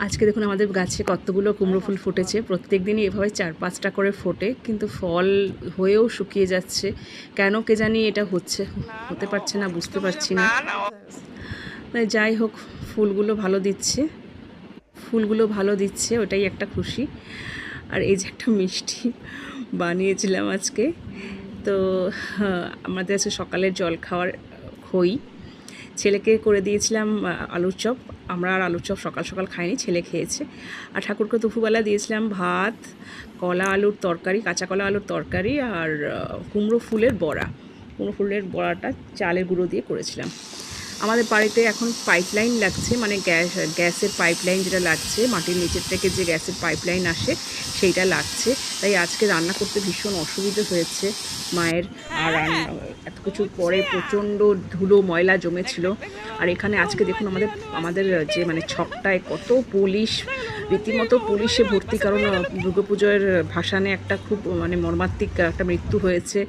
আজকে দেখুন আমাদের গাছে কতগুলো কুমড়ো ফুল ফুটেছে। প্রত্যেক দিনই এভাবে 4-5টা করে ফোটে, কিন্তু ফল হয়েও শুকিয়ে যাচ্ছে। কেন কে জানি এটা হতে পারছে না, বুঝতে পারছি না। তাই যাই হোক, ফুলগুলো ভালো দিচ্ছে, ওটাই একটা খুশি। আর এই যে একটা মিষ্টি বানিয়েছিলাম আজকে, তো আমাদের আজকে সকালের জল খাওয়ার খই। ছেলেকে করে দিয়েছিলাম আলুর চপ। আমরা আর আলুর চপ সকাল সকাল খাইনি, ছেলে খেয়েছে। আর ঠাকুরকে দুপুরবেলা দিয়েছিলাম ভাত, কলা আলুর তরকারি, কাঁচা কলা আলুর তরকারি, আর কুমড়ো ফুলের বড়া। কুমড়ো ফুলের বড়াটা চালের গুঁড়ো দিয়ে করেছিলাম। আমাদের বাড়িতে এখন পাইপলাইন লাগছে, মানে গ্যাসের পাইপলাইন যেটা লাগছে, মাটির নিচের থেকে যে গ্যাসের পাইপলাইন আসে সেইটা লাগছে। তাই আজকে রান্না করতে ভীষণ অসুবিধে হয়েছে মায়ের। আর এত কিছুর পরে প্রচণ্ড ধুলো ময়লা জমেছিল। আর এখানে আজকে দেখুন আমাদের যে মানে ছকটায় কত পুলিশ, রীতিমতো পুলিশে ভর্তি। কারণ দুর্গাপুজোর ভাসানে একটা খুব মানে মর্মান্তিক একটা মৃত্যু হয়েছে,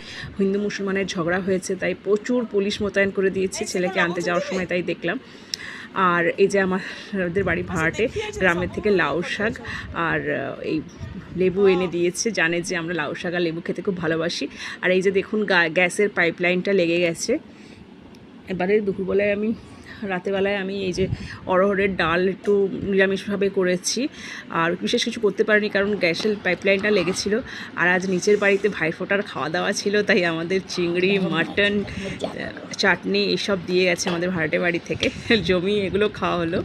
হিন্দু মুসলমানের ঝগড়া হয়েছে, তাই প্রচুর পুলিশ মোতায়েন করে দিয়েছে ছেলেকে আনতে যাওয়ার সময়, তাই দেখলাম। আর এই যে আমাদের বাড়ি ভাড়াটে গ্রামের থেকে লাউ শাক আর এই লেবু এনে দিয়েছে, জানে যে আমরা লাউ শাক আর লেবু খেতে খুব ভালোবাসি। আর এই যে দেখুন গ্যাসের পাইপলাইনটা লেগে গেছে। এবারে রাতেবেলায় আমি এই যে অড়হরের ডাল একটু নিরামিষভাবে করেছি, আর বিশেষ কিছু করতে পারিনি কারণ গ্যাসের পাইপলাইনটা লেগেছিল। আর আজ নিচের বাড়িতে ভাইফোঁটার খাওয়া দাওয়া ছিল, তাই আমাদের চিংড়ি, মাটন, চাটনি এসব দিয়ে গেছে আমাদের ভাড়াটে বাড়ি থেকে, জমি এগুলো খাওয়া হলো।